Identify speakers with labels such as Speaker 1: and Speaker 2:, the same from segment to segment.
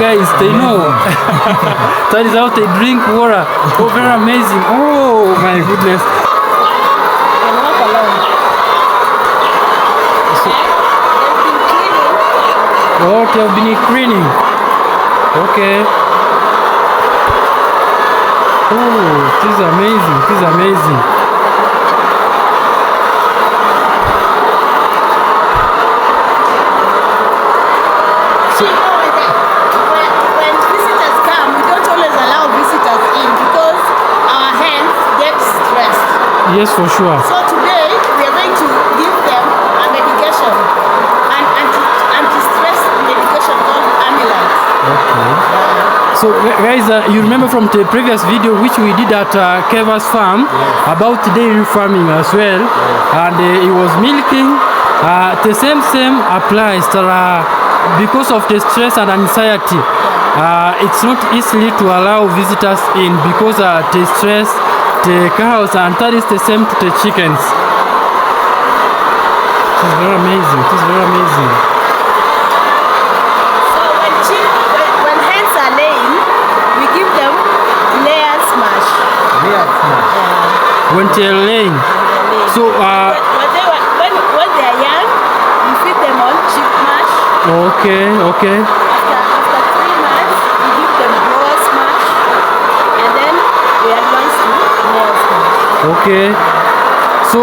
Speaker 1: guys, they know. That is how they drink water. Oh, very amazing. Oh my goodness. Oh, they have been cleaning. Okay. Oh, this is amazing. This is amazing.
Speaker 2: So, when visitors come, we don't always allow visitors in because our hens get stressed.
Speaker 1: Yes, for sure.
Speaker 2: So today we are going to give them a medication, an anti-stress medication called Amylite.
Speaker 1: Okay. So guys, you remember from the previous video which we did at Keva's farm about dairy farming as well, and it was milking. The same applies because of the stress and anxiety. It's not easily to allow visitors in because the stress, the cows, and that is the same to the chickens. This is very amazing. This is very amazing.
Speaker 2: When hens are laying, we give them layer smash.
Speaker 1: Layer smash. When they're laying. So
Speaker 2: when they are young, we feed them on chip mash.
Speaker 1: Okay.
Speaker 2: After 3 months, we give them grower smash, and then we advance to layer smash.
Speaker 1: Okay. So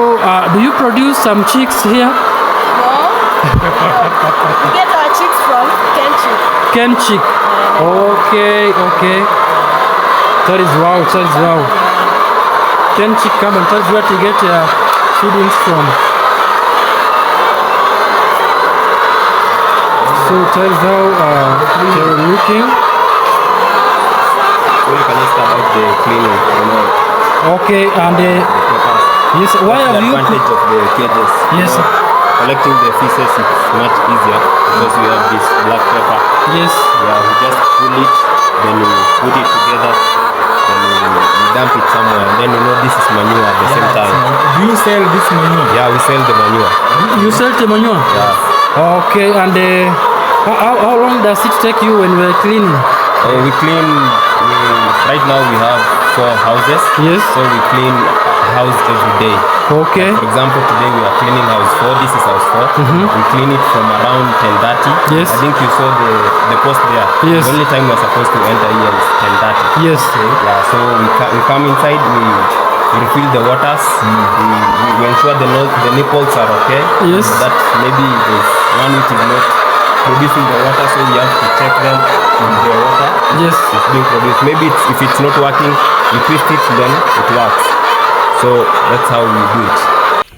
Speaker 1: do you produce some chicks here?
Speaker 2: No. We get our chicks from Ken Chick.
Speaker 1: Ken Chick. Okay. That is wow. Ken Chick come and tell you where to get feedings from. So tell us how they're looking.
Speaker 3: We can start out the cleaning.
Speaker 1: Okay, and yes, why have you?
Speaker 3: The advantage of the cages.
Speaker 1: Yes.
Speaker 3: Collecting the feces is much easier because we have this black pepper.
Speaker 1: Yes.
Speaker 3: Yeah, we just pull it, then we put it together, then we dump it somewhere, and then this is manure at the same time.
Speaker 4: Do you sell this manure?
Speaker 3: Yeah, we sell the manure.
Speaker 1: You sell the manure?
Speaker 3: Yeah.
Speaker 1: Okay, and how long does it take you when we're cleaning?
Speaker 3: We clean. Right now we have 4 houses.
Speaker 1: Yes.
Speaker 3: So we clean a house every day.
Speaker 1: Okay.
Speaker 3: For example, today we are cleaning house 4. This is house 4. We clean it from around 10:30.
Speaker 1: Yes.
Speaker 3: I think you saw the post there.
Speaker 1: Yes.
Speaker 3: The only time we are supposed to enter here is 10:30.
Speaker 1: Yes.
Speaker 3: Yeah. So we come inside. We refill the waters. We ensure the nipples are okay.
Speaker 1: Yes.
Speaker 3: So that maybe there's one which is not producing the water, so we have to check them with the water.
Speaker 1: Yes.
Speaker 3: It's being produced. Maybe if it's not working, we twist it, then it works. So that's how we do it.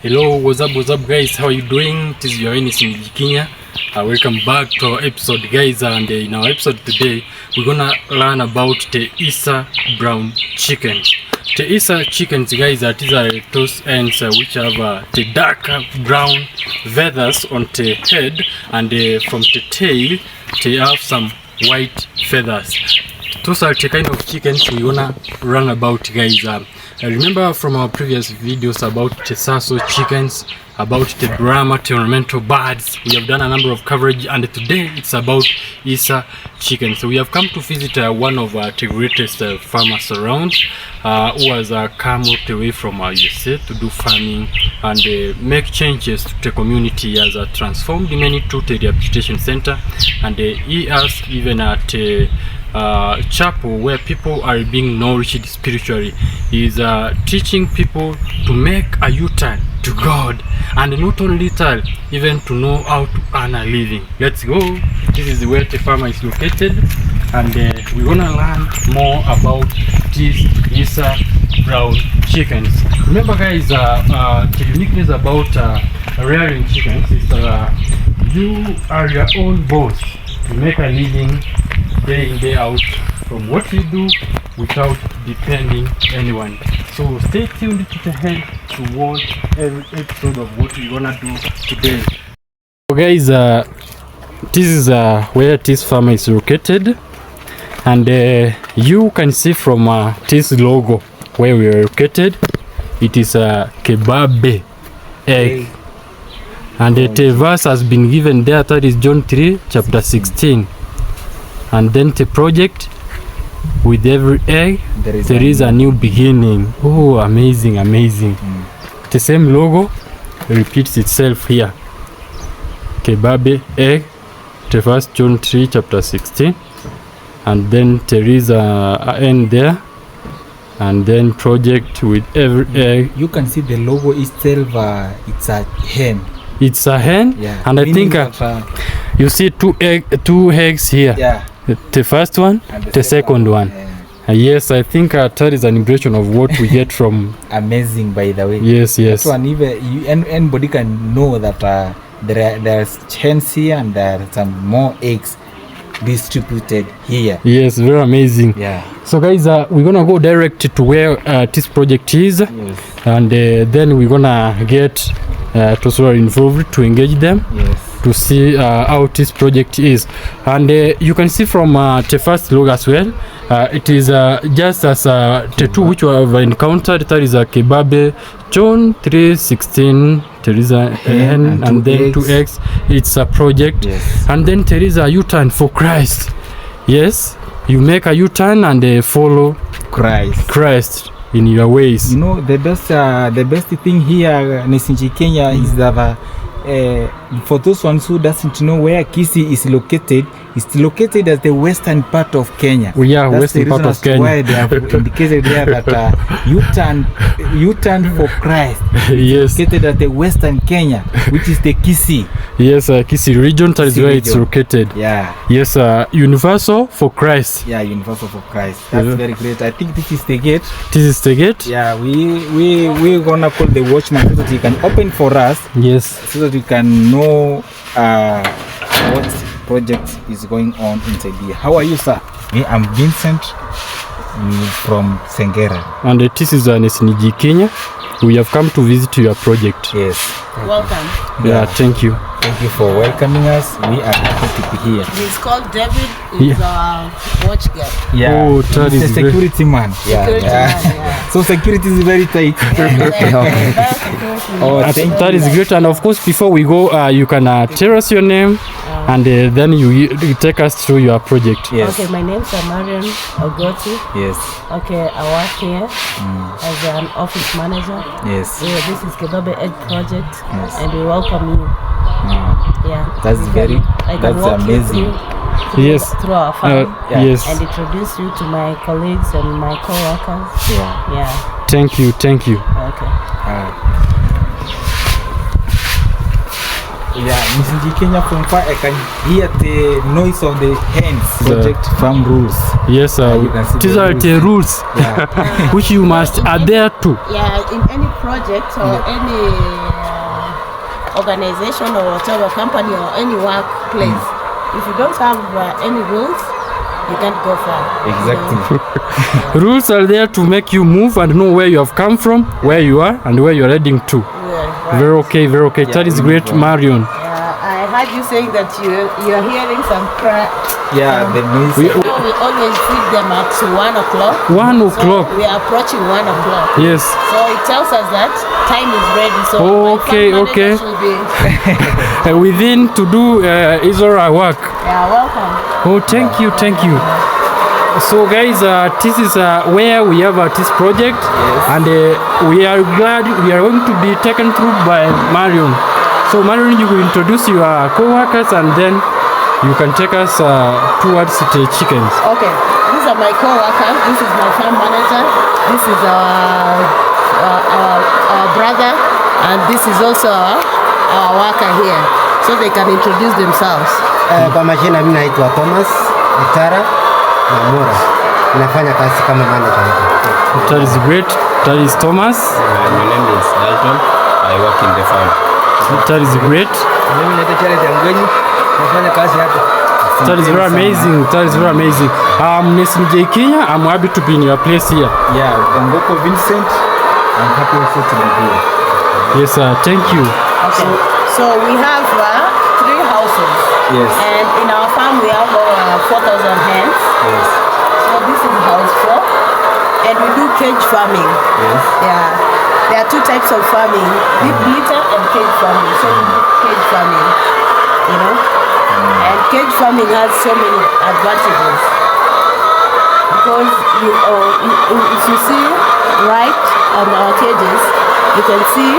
Speaker 1: Hello, what's up guys, how are you doing? It is your Ines in Kenya. Welcome back to our episode guys, and in our episode today we're gonna learn about the Issa Brown chickens. The Issa chickens guys, these are those hens which have the dark brown feathers on the head, and from the tail they have some white feathers. Those are the kind of chickens we wanna learn about guys. I remember from our previous videos about the Sasso chickens, about the Brahma, the ornamental birds. We have done a number of coverage, and today it's about Issa chicken. So we have come to visit one of the greatest farmers around, who has come all the way from U.S.A. to do farming and make changes to the community. He has transformed many to the rehabilitation center, and he has even at chapel where people are being nourished spiritually. He is teaching people to make a U-turn to God, and not only that, even to know how to earn a living. Let's go. This is where the farmer is located, and we're gonna learn more about these Issa Brown chickens. Remember guys, the uniqueness about rearing chickens is you are your own boss. You make a living day in, day out from what you do without depending anyone. So stay tuned to the end to watch every episode of what we're gonna do today. So guys, this is where this farm is located, and you can see from this logo where we are located, it is a kebab egg. And the verse has been given there, that is John 3 chapter 16. and then the project with every egg
Speaker 4: There
Speaker 1: is a new beginning. Oh, amazing. The same logo repeats itself here. Kebabe egg, the 1st John 3 chapter 16, and then there is a end there, and then project with every egg.
Speaker 4: You can see the logo itself. It's a hen.
Speaker 1: It's a hen,
Speaker 4: Yeah.
Speaker 1: and I think
Speaker 4: Meaning that,
Speaker 1: you see two eggs here.
Speaker 4: yeah.
Speaker 1: The first one,
Speaker 4: And
Speaker 1: the second one.
Speaker 4: Yeah.
Speaker 1: Yes, I think that is an impression of what we get from.
Speaker 4: Amazing, by the way.
Speaker 1: Yes.
Speaker 4: That one, even anybody can know that there's hens here and there are some more eggs distributed here.
Speaker 1: Yes, very amazing.
Speaker 4: Yeah.
Speaker 1: So guys, we're gonna go direct to where this project is,
Speaker 4: Yes.
Speaker 1: and then we're gonna get Tosura involved to engage them.
Speaker 4: Yes.
Speaker 1: To see how this project is, and you can see from the first logo as well, it is just as the two which we have encountered. That is a kebabe, John 3:16. There is a hen and then two eggs. It's a project.
Speaker 4: Yes.
Speaker 1: And then there is a U-turn for Christ. Yes, you make a U-turn and follow Christ in your ways.
Speaker 4: You know, the best thing here in Kenya is that for those ones who doesn't know where Kisii is located, it's located at the western part of Kenya.
Speaker 1: Yeah,
Speaker 4: That's
Speaker 1: western
Speaker 4: the
Speaker 1: part
Speaker 4: reason
Speaker 1: of
Speaker 4: as to
Speaker 1: Kenya.
Speaker 4: why they have indicated there that U-turn for Christ
Speaker 1: Yes,
Speaker 4: located at the western Kenya, which is the Kisii.
Speaker 1: yes, Kisii region. That is
Speaker 4: Kisii
Speaker 1: where it's
Speaker 4: region.
Speaker 1: located.
Speaker 4: Yeah.
Speaker 1: Yes, universal for Christ.
Speaker 4: Yeah, Universal for Christ. That's
Speaker 1: Yeah.
Speaker 4: very great. I think this is the gate.
Speaker 1: This is the gate.
Speaker 4: Yeah, we're gonna call the watchman so that he can open for us,
Speaker 1: Yes.
Speaker 4: so that we can know what project is going on inside here. How are you, sir? Me, I'm Vincent from Sengera.
Speaker 1: And this is Nesniji Kenya. We have come to visit your project.
Speaker 4: Yes.
Speaker 2: Welcome.
Speaker 1: Yeah, thank you.
Speaker 4: Thank you for welcoming us. We are happy to be here.
Speaker 2: He's called David. He's our watch guy.
Speaker 4: Yeah.
Speaker 1: Oh, that
Speaker 4: he's
Speaker 1: is
Speaker 4: a security man.
Speaker 2: Security man, yeah.
Speaker 4: So security is very tight. Oh,
Speaker 1: I
Speaker 4: thank
Speaker 1: think that is great. And of course, before we go, you can tell us your name, and then you take us through your project.
Speaker 4: Yes.
Speaker 2: Okay, my name's Marion Ogoti.
Speaker 4: Yes.
Speaker 2: Okay, I work here as an office manager.
Speaker 4: Yes.
Speaker 2: Yeah, this is Kebabe Egg Project,
Speaker 4: Yes.
Speaker 2: and we welcome you. Yeah.
Speaker 4: That's
Speaker 2: I can walk you
Speaker 4: amazing.
Speaker 1: Yes.
Speaker 2: through our farm
Speaker 4: Yeah.
Speaker 1: Yes.
Speaker 2: and introduce you to my colleagues and my co-workers.
Speaker 4: Yeah.
Speaker 2: Yeah.
Speaker 1: Thank you. Thank you.
Speaker 2: Okay.
Speaker 4: Yeah, Mr. Kenya, from far I can hear the noise of the hens. Project farm rules.
Speaker 1: Yes,
Speaker 4: you can see
Speaker 1: these
Speaker 4: the
Speaker 1: are
Speaker 4: rules.
Speaker 1: the rules
Speaker 4: Yeah.
Speaker 1: which you must adhere to.
Speaker 2: Yeah, in any project or any organization or whatever company or any workplace, if you don't have any rules, you can't go far.
Speaker 4: Exactly.
Speaker 1: Rules are there to make you move and know where you have come from, where you are, and where you're heading to.
Speaker 2: Yeah, right.
Speaker 1: Very okay, very okay.
Speaker 4: Yeah,
Speaker 1: That is
Speaker 4: we
Speaker 1: great,
Speaker 4: move on.
Speaker 1: Marion.
Speaker 2: I heard you saying that you're hearing some cry.
Speaker 4: Yeah, the noise.
Speaker 1: We-
Speaker 2: We always feed them at 1 o'clock.
Speaker 1: 1 o'clock.
Speaker 2: So we are approaching 1 o'clock.
Speaker 1: Yes.
Speaker 2: So it tells us that time is ready. So
Speaker 1: Oh,
Speaker 2: my
Speaker 1: okay,
Speaker 2: farm manager
Speaker 1: okay.
Speaker 2: should be,
Speaker 1: Within to do is our work.
Speaker 2: yeah, welcome.
Speaker 1: Oh, thank you, thank you. So guys, this is where we have this project, and we are glad we are going to be taken through by Marion. So Marion, you will introduce your co-workers, and then you can take us towards the chickens.
Speaker 2: Okay, these are my co-workers. This is my farm manager. This is our brother, and this is also our worker here. So they can introduce themselves.
Speaker 5: Kwa majina mimi naitwa Thomas Itara na Mora. Nafanya kazi kama manager hapa.
Speaker 1: That is great. That is Thomas.
Speaker 3: My name is Dalton. I work in the farm.
Speaker 1: That is great.
Speaker 5: Mimi naitwa Charles Angwenyi. Nafanya kazi hapa.
Speaker 1: That is very amazing. That is very amazing. Nesniji Kenya, I'm happy to be in your place here.
Speaker 4: Yeah, Ongoko Vincent. I'm happy also to be here.
Speaker 1: Yes, thank you.
Speaker 2: Okay, so we have 3 houses.
Speaker 4: Yes.
Speaker 2: And in our farm we have 4,000 hens.
Speaker 4: Yes.
Speaker 2: So this is house 4. And we do cage farming.
Speaker 4: Yes.
Speaker 2: Yeah. There are 2 types of farming, deep litter and cage farming. So we do cage farming, you know. And cage farming has so many advantages. if you see right on our cages, you can see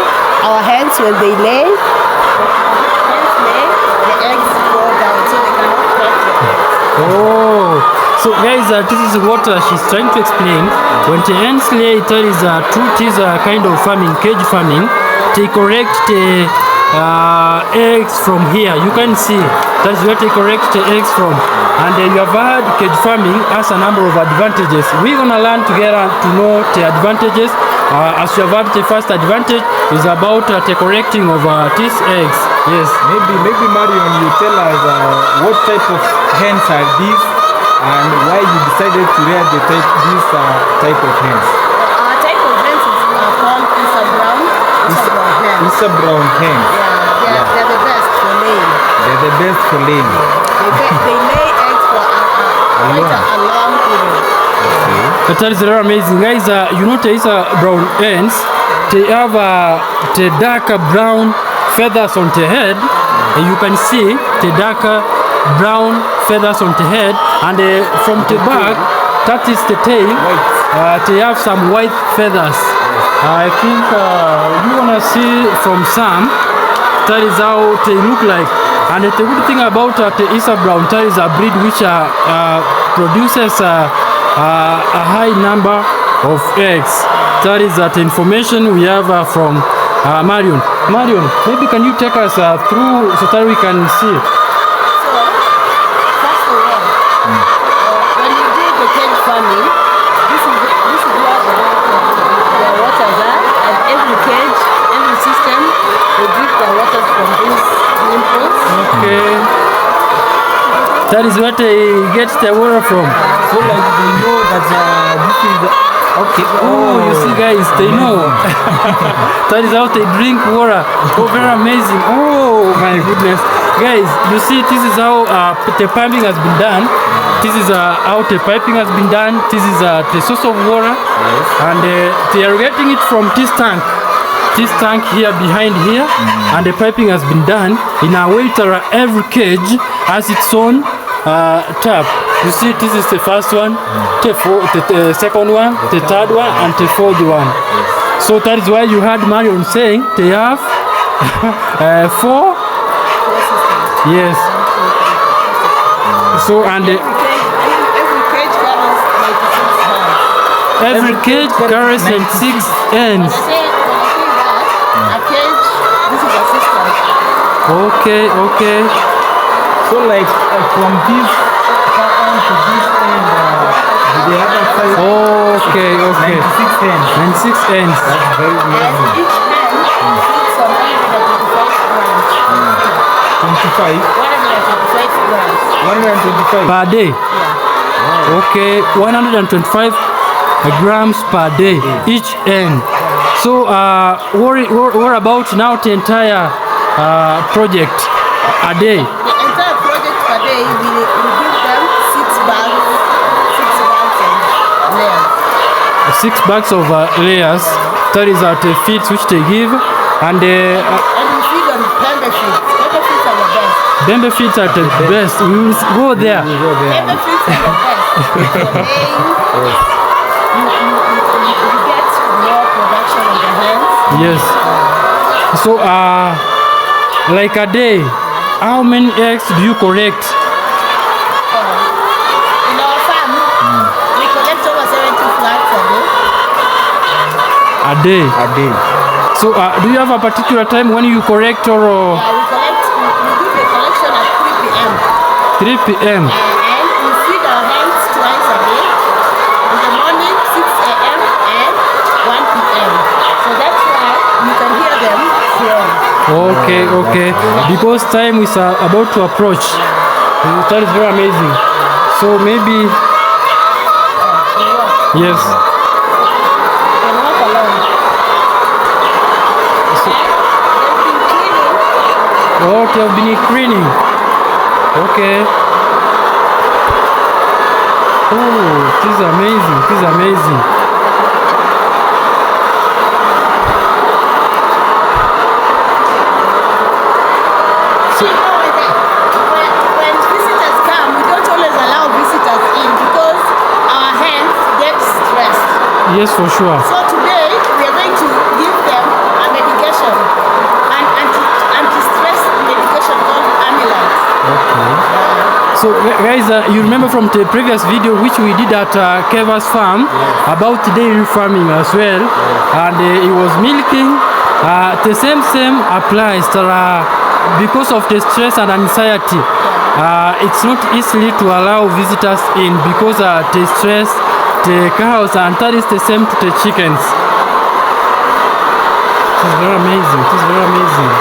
Speaker 2: our hens when they lay. Hens lay, the eggs go down, so they cannot crack the eggs.
Speaker 1: Oh, so guys, this is what she's trying to explain. When the hens lay, that is truth is a kind of farming, cage farming. They correct the eggs from here. You can see that's where they correct the eggs from. And you have heard cage farming has a number of advantages. We're gonna learn together to know the advantages. As you have heard, the first advantage is about the correcting of these eggs. Yes.
Speaker 4: Maybe Marion, you tell us what type of hens are these and why you decided to rear this type of hens.
Speaker 2: Our type of hens is called Issa Brown.
Speaker 4: Issa Brown hens.
Speaker 2: Yeah, they're the best for laying.
Speaker 4: They're the best for laying.
Speaker 2: They lay eggs for quite a long period.
Speaker 1: That is very amazing, guys. You know, the Issa Brown hens, they have the darker brown feathers on the head. And you can see the darker brown feathers on the head, and from the back, that is the tail. They have some white feathers. I think you wanna see from some. That is how they look like. And the good thing about the Issa Brown, that is a breed which produces a high number of eggs. That is the information we have from Marion. Marion, maybe can you take us through so that we can see?
Speaker 2: So, first of all, when you do the cage farming, this is where the waters are, and every cage, every system, they drink their waters from these nipples.
Speaker 1: Okay. That is where they get the water from.
Speaker 4: So like they know that this is okay.
Speaker 1: Oh, you see guys, they know. That is how they drink water. Oh, very amazing. Oh my goodness. Guys, you see this is how the piping has been done. This is how the piping has been done. This is the source of water.
Speaker 4: Yes.
Speaker 1: And they are getting it from this tank. This tank here behind here, and the piping has been done in a way that every cage has its own tap. You see, this is the first one, the second one, the third one, and the fourth one. Yes. So that is why you heard Marion saying they have 4. Yes. So and every cage carries 96 ends. Okay.
Speaker 4: So like from this end to this end, the other side.
Speaker 1: Okay.
Speaker 4: 96 ends.
Speaker 1: 96 ends.
Speaker 4: That's very
Speaker 2: And
Speaker 4: amazing.
Speaker 2: each hand sits on 125 grams.
Speaker 4: 125
Speaker 1: per day.
Speaker 2: Yeah.
Speaker 1: Okay, 125 grams per day each end. So what about now the entire project a day?
Speaker 2: The entire project per day, we give them 6 bags of layers.
Speaker 1: 6 bags of layers. That is the feeds which they give, and
Speaker 2: And we feed on pembe feeds. Pembe feeds are the best.
Speaker 1: Bembe feeds are the best. We will go there.
Speaker 2: Pembe feeds are the best. You get more production on the hands.
Speaker 1: Yes. So like a day, how many eggs do you correct?
Speaker 2: In our farm, we collect over 70 flags a day.
Speaker 1: A day. So do you have a particular time when you correct or?
Speaker 2: We do the collection at 3 p.m.
Speaker 1: 3 p.m.
Speaker 2: And we feed our hens twice a day. In the morning, 6 a.m. and 1 p.m. So that's why you can hear them crowing.
Speaker 1: Okay. Because time is about to approach. That is very amazing. So maybe yes.
Speaker 2: You can walk along.
Speaker 1: Oh, they have been cleaning. Okay. Oh, this is amazing.
Speaker 2: So, when visitors come, we don't always allow visitors in because our hens get
Speaker 1: Yes, for sure.
Speaker 2: So today we are going to give them a medication, an anti-stress medication called Amilant.
Speaker 1: Okay. So guys, you remember from the previous video which we did at Keva's farm about dairy farming as well, and it was milking. The same applies because of the stress and anxiety. It's not easily to allow visitors in because the stress, the cows, and that is the same to the chickens. It is very amazing. It is very amazing.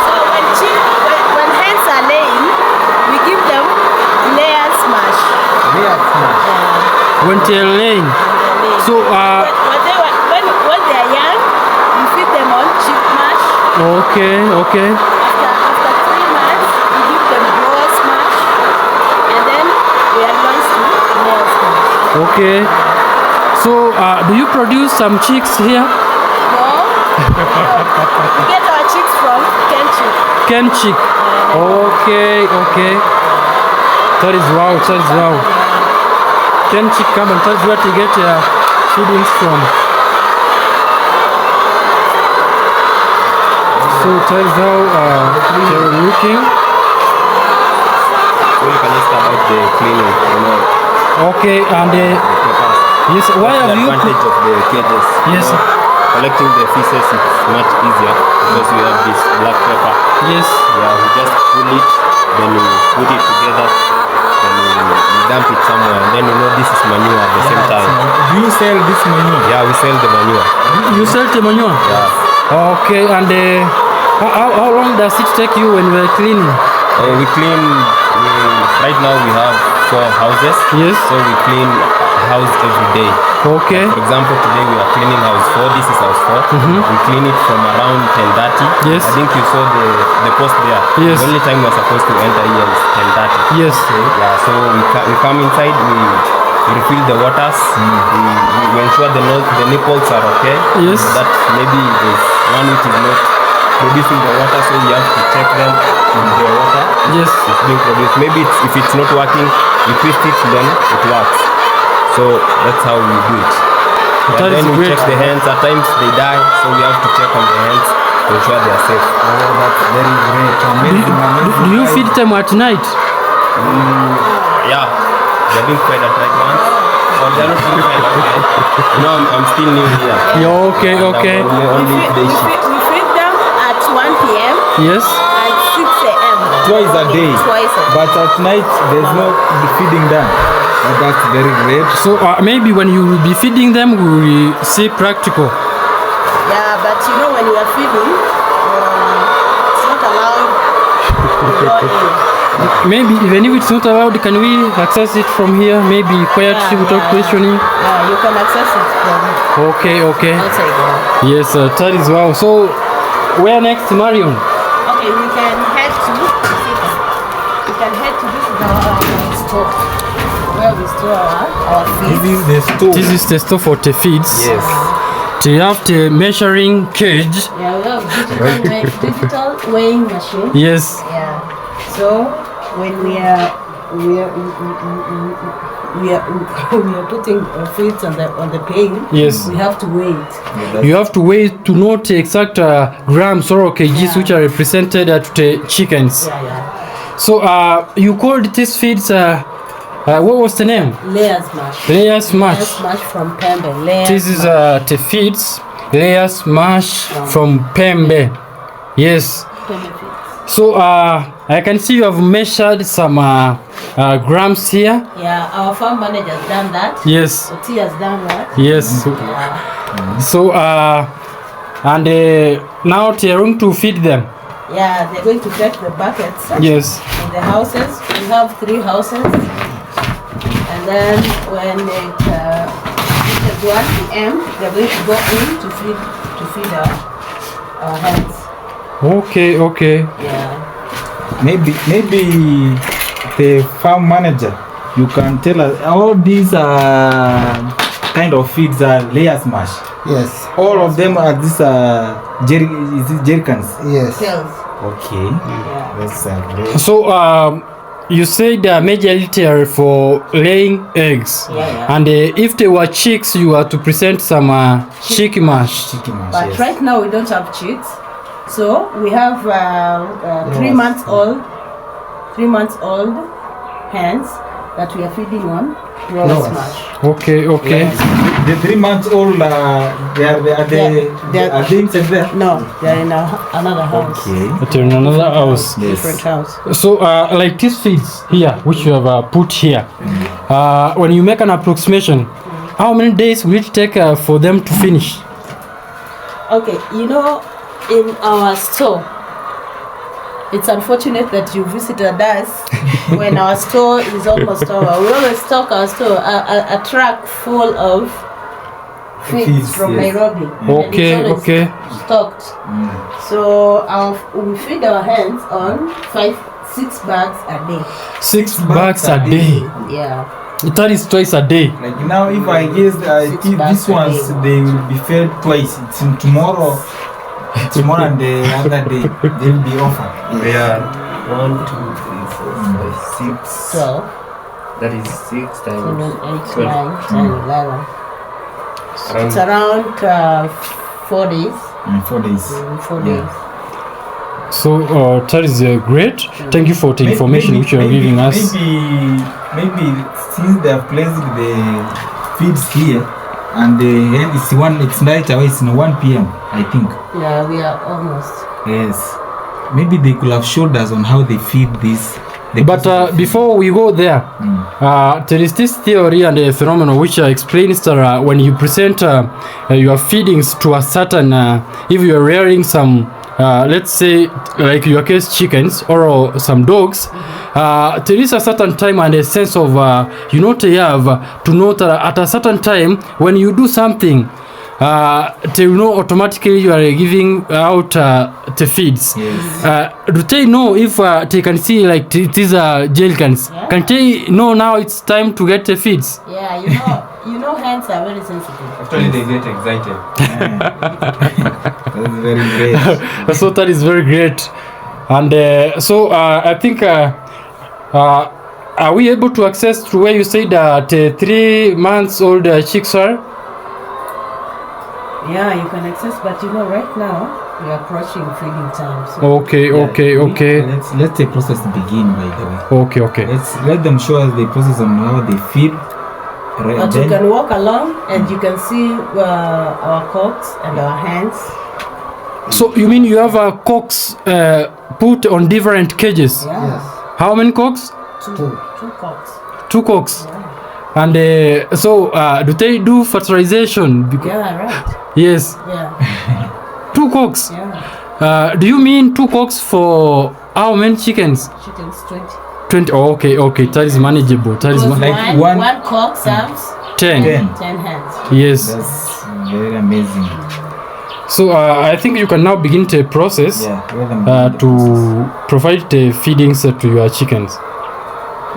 Speaker 2: So when hens are laying, we give them layer smash.
Speaker 1: When they're laying. So
Speaker 2: when they are young, we feed them on chick mash.
Speaker 1: okay.
Speaker 2: After 3 months, we give them blower smash, and then we advance to layer smash.
Speaker 1: Okay. So do you produce some chicks here?
Speaker 2: No, we get our chicks from Kenchik.
Speaker 1: Ken chick. Okay. That is wow. Ken chick come and tell you where to get your feedings from. So tell us how they're looking.
Speaker 3: So you can just about the cleaning,
Speaker 1: Okay, and
Speaker 3: papers.
Speaker 1: yes, why
Speaker 3: The
Speaker 1: have you?
Speaker 3: advantage of the cages.
Speaker 1: Yes.
Speaker 3: Collecting the feces is much easier because we have this black pepper.
Speaker 1: Yes.
Speaker 3: Yeah, we just pull it, then we put it together, then we dump it somewhere, and then this is manure at the same time.
Speaker 4: Do you sell this manure?
Speaker 3: Yeah, we sell the manure.
Speaker 1: You sell the manure?
Speaker 3: Yeah.
Speaker 1: Okay, and how long does it take you when we're cleaning?
Speaker 3: We clean. Right now we have 4 houses.
Speaker 1: Yes.
Speaker 3: So we clean a house every day.
Speaker 1: Okay.
Speaker 3: For example, today we are cleaning house 4. This is house 4. We clean it from around 10:30.
Speaker 1: Yes.
Speaker 3: I think you saw the post there.
Speaker 1: Yes.
Speaker 3: The only time we are supposed to enter here is 10:30.
Speaker 1: Yes.
Speaker 3: Yeah. So we come inside. We refill the waters. We ensure the nipples are okay.
Speaker 1: Yes.
Speaker 3: So that maybe there's one which is not producing the water, so we have to check them with the water.
Speaker 1: Yes.
Speaker 3: It's being produced. Maybe if it's not working, we twist it, then it works. So that's how we do it.
Speaker 1: That
Speaker 3: And
Speaker 1: is
Speaker 3: then we
Speaker 1: great.
Speaker 3: check the hens. At times they die, so we have to check on the hens to ensure they are safe.
Speaker 4: That's very great.
Speaker 1: Do you feed them at night?
Speaker 3: Yeah, they're being fed at night once. Or they're not being fed at night. I'm still new here.
Speaker 1: Yeah, okay.
Speaker 3: And only day shift.
Speaker 2: We feed them at 1 p.m.
Speaker 1: Yes.
Speaker 2: and 6 a.m.
Speaker 4: Twice a day.
Speaker 2: Twice a day.
Speaker 4: But at night, there's no feeding done. But that's very great.
Speaker 1: So maybe when you will be feeding them, we will see practical.
Speaker 2: Yeah, but when you are feeding, it's not allowed to go in.
Speaker 1: Maybe even if it's not allowed, can we access it from here? Maybe quietly without questioning.
Speaker 2: Yeah, you can access it from
Speaker 1: Okay.
Speaker 2: outside.
Speaker 1: Yes, that is wow. So where next, Marion?
Speaker 2: Okay, we can head to this is our store where we store our feed.
Speaker 4: This is the stove.
Speaker 1: This is the stuff for the feeds.
Speaker 3: Yes.
Speaker 1: They have the measuring cage.
Speaker 2: Yeah, we have digital weighing machine.
Speaker 1: Yes.
Speaker 2: Yeah. So when we are putting feeds on the pail,
Speaker 1: Yes.
Speaker 2: we have to weigh it.
Speaker 1: You have to weigh to note the exact grams or kgs which are represented to the chickens.
Speaker 2: Yeah.
Speaker 1: So you called this feeds what was the name?
Speaker 2: Layers mash.
Speaker 1: Layers mash.
Speaker 2: Layers mash from Pembe. Layers
Speaker 1: This is the feeds layers mash from Pembe. Yes.
Speaker 2: Pembe feeds.
Speaker 1: So I can see you have measured some grams here.
Speaker 2: Yeah, our farm manager has done that.
Speaker 1: Yes.
Speaker 2: Oti has done that.
Speaker 1: Yes.
Speaker 2: Yeah.
Speaker 1: So and now they're going to feed them.
Speaker 2: Yeah, they're going to take the buckets
Speaker 1: Yes.
Speaker 2: in the houses. We have 3 houses. And then when it reaches 1 p.m., they're going to go in to feed our hens.
Speaker 1: Okay.
Speaker 2: Yeah.
Speaker 4: Maybe the farm manager, you can tell us all these kind of feeds are layers mash.
Speaker 5: Yes.
Speaker 4: All of them are this jerrycans.
Speaker 5: Yes.
Speaker 2: Pills.
Speaker 4: Okay.
Speaker 2: Yeah.
Speaker 4: That's great.
Speaker 1: So you said majorly they are for laying eggs.
Speaker 2: Yeah.
Speaker 1: And if they were chicks, you are to present some chick mash.
Speaker 4: Chicken mash,
Speaker 2: But
Speaker 4: yes.
Speaker 2: right now we don't have chicks, so we have 3 months old hens that we are feeding on raw smash.
Speaker 1: Okay.
Speaker 4: The 3 months old, they are inside there.
Speaker 2: No, they're in another house.
Speaker 1: But in another house.
Speaker 2: Different house.
Speaker 1: So, like these feeds here, which you have put here, when you make an approximation, how many days will it take for them to finish?
Speaker 2: Okay, you know, in our store, it's unfortunate that you visited us when our store is almost over. We always stock our store, a truck full of feeds
Speaker 4: Feeds,
Speaker 2: from
Speaker 4: yes.
Speaker 2: Nairobi.
Speaker 1: Okay,
Speaker 2: And it's always
Speaker 1: okay.
Speaker 2: stocked. So we feed our hens on 6 bags a day.
Speaker 1: 6 bags a day.
Speaker 2: Yeah.
Speaker 1: That is twice a day.
Speaker 4: Like now, if I guess
Speaker 2: Six
Speaker 4: if
Speaker 2: bags
Speaker 4: these
Speaker 2: a
Speaker 4: ones
Speaker 2: day.
Speaker 4: they will be fed twice. It's in tomorrow and the other day they'll be offered.
Speaker 3: Yeah. 1, 2, 3, 4, 5, 6.
Speaker 2: 12,
Speaker 3: That is 6
Speaker 2: 7,
Speaker 3: times
Speaker 2: 8, 9, 10, 11. It's around 4 days.
Speaker 4: 4 days.
Speaker 2: 4 days.
Speaker 1: So, that is great. Thank you for the information which you are giving us.
Speaker 4: Maybe since they have placed the feeds here and the hen is it's right away, it's in 1 p.m. I think.
Speaker 2: Yeah, we are almost.
Speaker 4: Yes. Maybe they could have showed us on how they feed this.
Speaker 1: But before we go there, there is this theory and a phenomenon which explains that when you present your feedings to a certain, if you are rearing some, let's say, like your case, chickens or some dogs, there is a certain time and a sense of, they have to know that at a certain time, when you do something, they know automatically you are giving out the feeds.
Speaker 4: Yes.
Speaker 1: Do they know if they can see like these jail cans?
Speaker 2: Yeah.
Speaker 1: Can they know now it's time to get the feeds?
Speaker 2: Yeah, you know hens are very sensitive.
Speaker 3: Actually, they get excited.
Speaker 4: That's very great.
Speaker 1: So that is very great. And I think are we able to access to where you say that 3 months old chicks are?
Speaker 2: Yeah, you can access, but right now we are approaching feeding time. So
Speaker 1: Okay.
Speaker 4: Let's the process begin, by the way.
Speaker 1: Okay.
Speaker 4: Let's let them show us the process on how they feed.
Speaker 2: but you can walk along and you can see our cocks and our hens.
Speaker 1: So you mean you have cocks put on different cages?
Speaker 2: Yeah.
Speaker 1: How many cocks?
Speaker 2: Two cocks.
Speaker 1: 2 cocks.
Speaker 2: Yeah.
Speaker 1: And do they do fertilization?
Speaker 2: Yeah, right.
Speaker 1: Yes,
Speaker 2: Yeah.
Speaker 1: 2 cocks.
Speaker 2: Yeah.
Speaker 1: Do you mean 2 cocks for how many chickens?
Speaker 2: Chickens 20.
Speaker 1: 20. Oh, okay. That is manageable. That is
Speaker 2: Because
Speaker 4: like
Speaker 2: one cock serves
Speaker 1: 10.
Speaker 2: 10 hens.
Speaker 1: Yes.
Speaker 4: That's very amazing.
Speaker 1: So I think you can now begin the process
Speaker 4: Yeah. Let them begin the process.
Speaker 1: to provide the feedings to your chickens.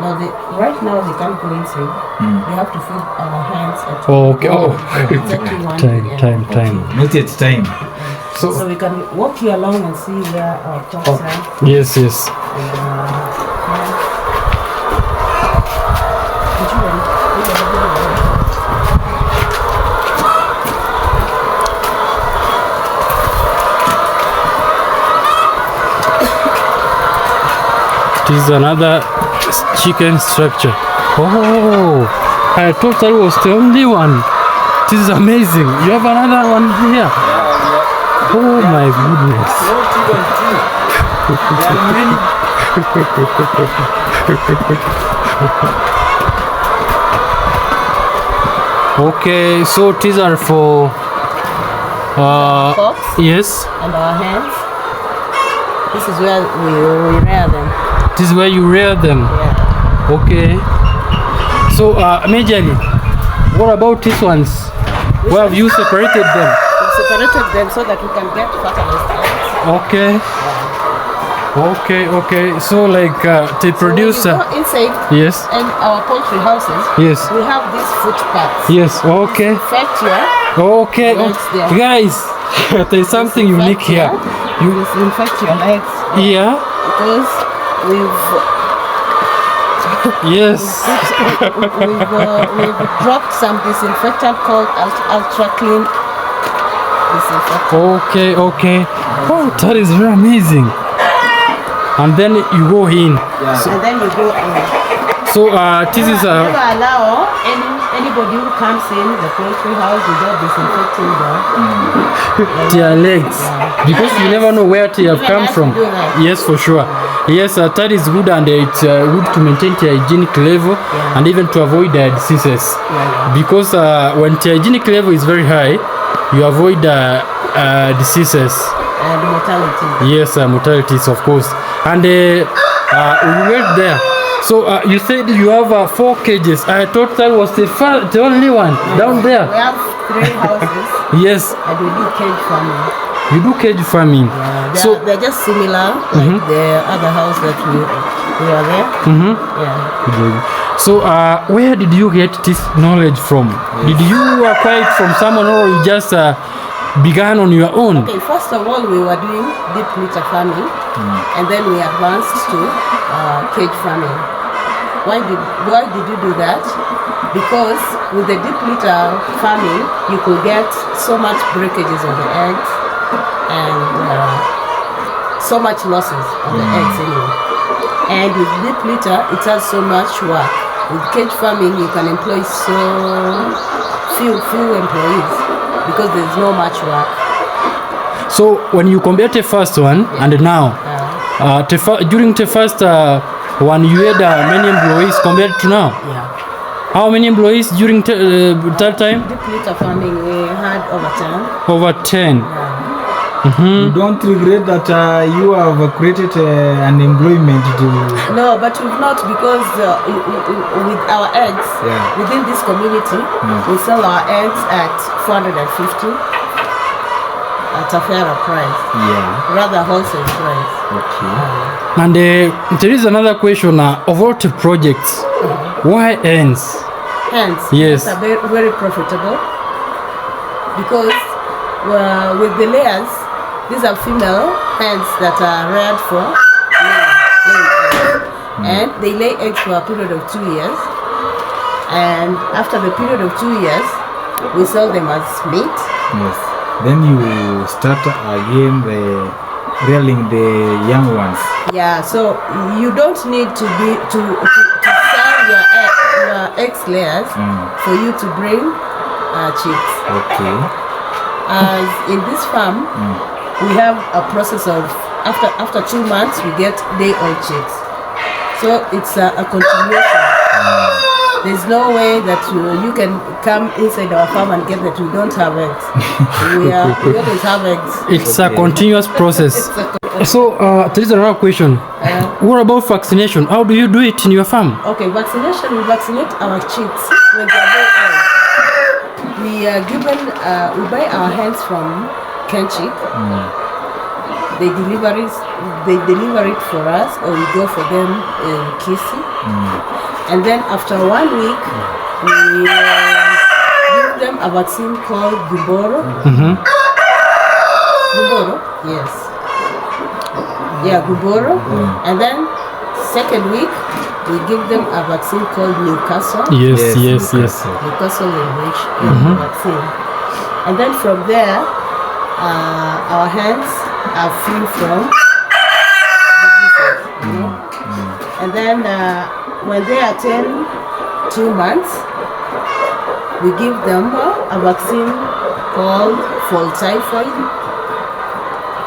Speaker 2: No, right now they can't go inside. They have to feed our hens at
Speaker 1: Okay.
Speaker 2: exactly 1 p.m.
Speaker 1: Time.
Speaker 4: Not yet time.
Speaker 2: So we can walk you along and see where our cocks are.
Speaker 1: Yes.
Speaker 2: And, hens. Did you want-
Speaker 1: This is another chicken structure. Oh, I thought that was the only one. This is amazing. You have another one here. Oh my goodness. Okay, so these are for
Speaker 2: Cocks
Speaker 1: yes.
Speaker 2: and our hens. This is where we rear them.
Speaker 1: This is where you rear them.
Speaker 2: Yeah.
Speaker 1: Okay. So majorly, what about these ones? Where have you separated them?
Speaker 2: We separated them so that we can get fertilized eggs.
Speaker 1: Okay. So like they produce.
Speaker 2: So when you go inside
Speaker 1: Yes.
Speaker 2: in our poultry houses,
Speaker 1: Yes.
Speaker 2: we have these footpaths.
Speaker 1: Yes. Okay.
Speaker 2: Infect you.
Speaker 1: Okay.
Speaker 2: Right there.
Speaker 1: Guys, there's something unique here.
Speaker 2: You disinfect your legs
Speaker 1: Yeah.
Speaker 2: because we've
Speaker 1: Yes.
Speaker 2: we've dropped some disinfectant called Ultra Clean disinfectant.
Speaker 1: Okay. Oh, that is very amazing. And then you go in.
Speaker 2: And then you go in.
Speaker 1: So this is
Speaker 2: Never allow anybody who comes in the poultry house without disinfecting
Speaker 1: their legs, because you never know where they have come from. Yes, for sure. Yes, that is good, and it's good to maintain the hygienic level and even to avoid diseases. Because when the hygienic level is very high, you avoid diseases.
Speaker 2: And mortality.
Speaker 1: Yes, mortalities, of course. And we went there. So you said you have 4 cages. I thought that was the only one down there.
Speaker 2: We have 3 houses.
Speaker 1: Yes.
Speaker 2: And we do cage farming.
Speaker 1: You do cage farming.
Speaker 2: Yeah, they're just similar like the other house that we are there. Yeah.
Speaker 1: So where did you get this knowledge from? Did you acquire it from someone, or you just began on your own?
Speaker 2: Okay, first of all, we were doing deep litter farming, and then we advanced to cage farming. Why did you do that? Because with the deep litter farming, you could get so much breakages of the eggs and so much losses of the eggs anyway. And with deep litter, it has so much work. With cage farming, you can employ so few employees because there's no much work.
Speaker 1: So when you compare the first one and now, during the first one, you had many employees compared to now?
Speaker 2: Yeah.
Speaker 1: How many employees during that time?
Speaker 2: Deep litter farming, we had over 10.
Speaker 1: Over 10.
Speaker 4: You don't regret that you have created an employment to...
Speaker 2: No, but we've not, because with our eggs, within this community, we sell our eggs at 450 at a fairer price. Rather wholesale price.
Speaker 4: Okay.
Speaker 1: And there is another question of all the projects. Why hens?
Speaker 2: Hens.
Speaker 1: Yes.
Speaker 2: Hens are very, very profitable because with the layers, these are female hens that are reared for laying eggs. And they lay eggs for a period of 2 years. And after the period of 2 years, we sell them as meat.
Speaker 4: Yes. Then you start again rearing the young ones.
Speaker 2: Yeah, so you don't need to sell your egg layers for you to bring chicks.
Speaker 4: Okay.
Speaker 2: In this farm, we have a process of after 2 months we get day-old chicks. So it's a continuation. There's no way that you can come inside our farm and get that we don't have eggs. We always have eggs.
Speaker 1: It's a continuous process. So there is another question. What about vaccination? How do you do it in your farm?
Speaker 2: Okay, vaccination, we vaccinate our chicks when they are very old. We are given, we buy our hens from Kenchik. They deliver it for us, or we go for them in Kisi. And then after 1 week, we give them a vaccine called Guboro. Guboro, yes. Yeah, Guboro. And then second week, we give them a vaccine called Newcastle.
Speaker 1: Yes.
Speaker 2: Newcastle vaccine. And then from there, our hens are free from diseases. And then when they attain 2 months, we give them a vaccine called fall typhoid,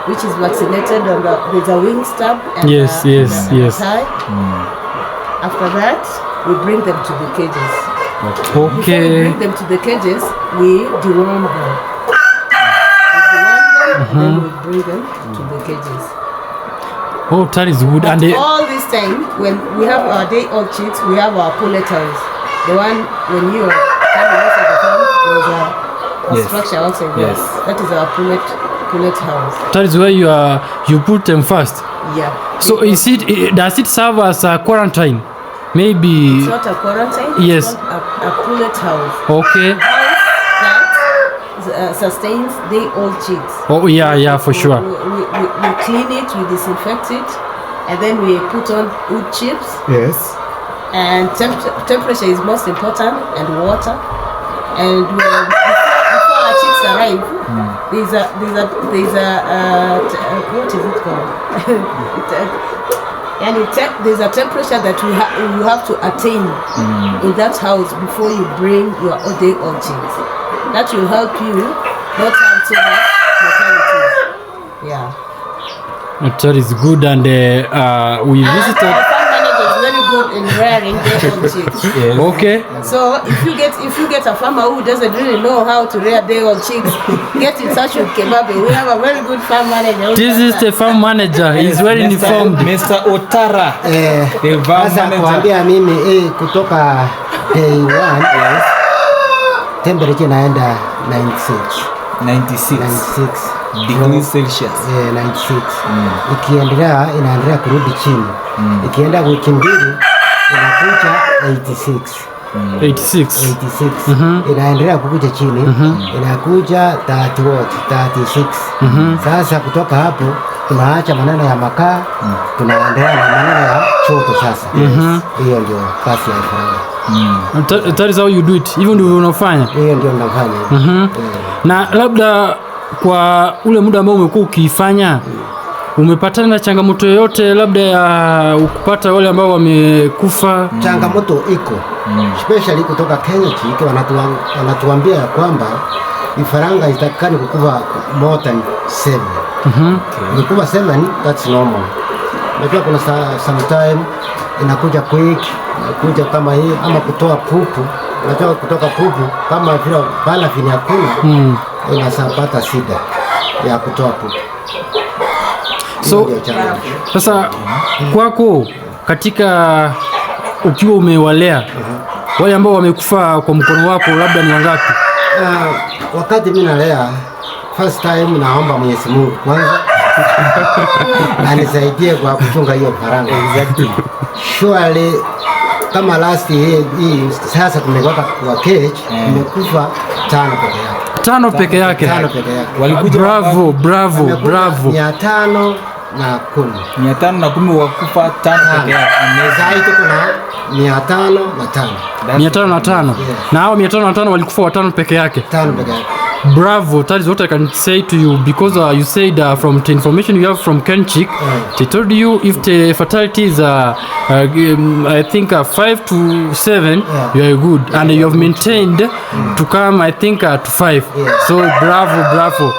Speaker 2: which is vaccinated on with a wing stab and
Speaker 1: yes.
Speaker 2: tie. After that, we bring them to the cages.
Speaker 1: Okay.
Speaker 2: Before we bring them to the cages, we deworm them. Then we bring them to the cages.
Speaker 1: Oh, that is good.
Speaker 2: But
Speaker 1: And
Speaker 2: all this time, when we have our day-old chicks, we have our pullet house. The one when you are coming out of the farm, there's a structure outside there.
Speaker 4: Yes.
Speaker 2: That is our pullet house.
Speaker 1: that is where you put them first.
Speaker 2: Yeah.
Speaker 1: So does it serve as a quarantine? Maybe.
Speaker 2: It's not a quarantine.
Speaker 1: Yes.
Speaker 2: It's a pullet house.
Speaker 1: Okay.
Speaker 2: That sustains day-old chicks.
Speaker 1: Oh yeah, for sure.
Speaker 2: We clean it, we disinfect it, and then we put on wood chips.
Speaker 4: Yes.
Speaker 2: and temperature is most important, and water. And before our chicks arrive, there's a what is it called? And there's a temperature that you have to attain in that house before you bring your day-old chicks. That will help you not have too much mortality. Yeah.
Speaker 1: That is good, and we visited.
Speaker 2: Our farm manager is very good in rearing day-old chicks.
Speaker 4: Yes.
Speaker 1: Okay.
Speaker 2: So if you get a farmer who doesn't really know how to rear day-old chicks, get in touch with Kebabe. We have a very good farm manager.
Speaker 1: This is the farm manager. He's very informed.
Speaker 4: Mr. Otara. The farm
Speaker 5: Sasa
Speaker 4: manager.
Speaker 5: kuambia mimi kutoka day 1 temperature inaenda 96
Speaker 4: degrees Celsius.
Speaker 5: 96. Ikiendelea inaendelea kurudi chini. Ikienda wiki mbili inakuja 86. Inaendelea kukuja chini. Inakuja 36. Sasa kutoka hapo tunaacha maneno ya makaa, tunaendelea na maneno ya choto sasa. Hiyo ndio kazi ya faranga.
Speaker 1: That is how you do it. Hivyo ndio unafanya.
Speaker 5: Hiyo ndio ninafanya.
Speaker 1: Na labda kwa ule muda ambao umekuwa ukifanya, umepatana na changamoto yoyote labda ya ukupata wale ambao wamekufa?
Speaker 5: Changamoto iko especially kutoka Kenya chiki wanatuambia ya kwamba vifaranga itakani kukuva more than 7. Kukuva 7, that's normal. Najua kuna sometime inakuja quick, inakuja kama hii ama kutoa pupu. Unajua kutoka pupu kama vile bala vini hakuna, inasapata shida ya kutoa pupu.
Speaker 1: So sasa kwako katika ukiwa umewalea wale ambao wamekufa kwa mkono wako labda ni wangapi?
Speaker 5: Wakati mimi nalea first time naomba Mwenyezi Mungu kwanza anisaidie kwa kuchunga hiyo faranga.
Speaker 4: Exactly.
Speaker 5: Surely kama last hii sasa tumeweka kwa cage imekufa 5 peke yake.
Speaker 1: 5 peke yake.
Speaker 5: 5 peke yake.
Speaker 1: Walikuja bravo.
Speaker 5: 510.
Speaker 4: 510 wakufa 5 peke yake.
Speaker 5: Sasa kuna 505.
Speaker 1: 505. Na hao 505 walikufa 5 peke yake.
Speaker 5: 5 peke yake.
Speaker 1: Bravo, that is what I can say to you, because you said from the information you have from Kenchik, they told you if the fatality is I think 5 to 7, you are good, and you have maintained to come I think to 5. So bravo,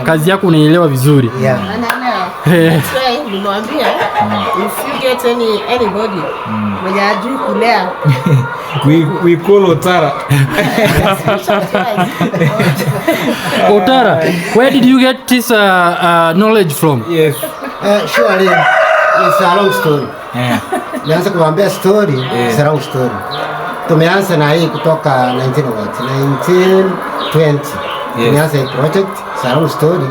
Speaker 1: kazi yako unaelewa vizuri.
Speaker 2: That's why nimwambia if you get anybody mwenye ajui kulea
Speaker 4: we call Otara.
Speaker 1: Otara, where did you get this knowledge from?
Speaker 4: Yes.
Speaker 5: Surely it's a long story. Nianza kuambia story, it's a long story. Tumeanza na hii kutoka 1920. Tumeanza hii project, it's a long story.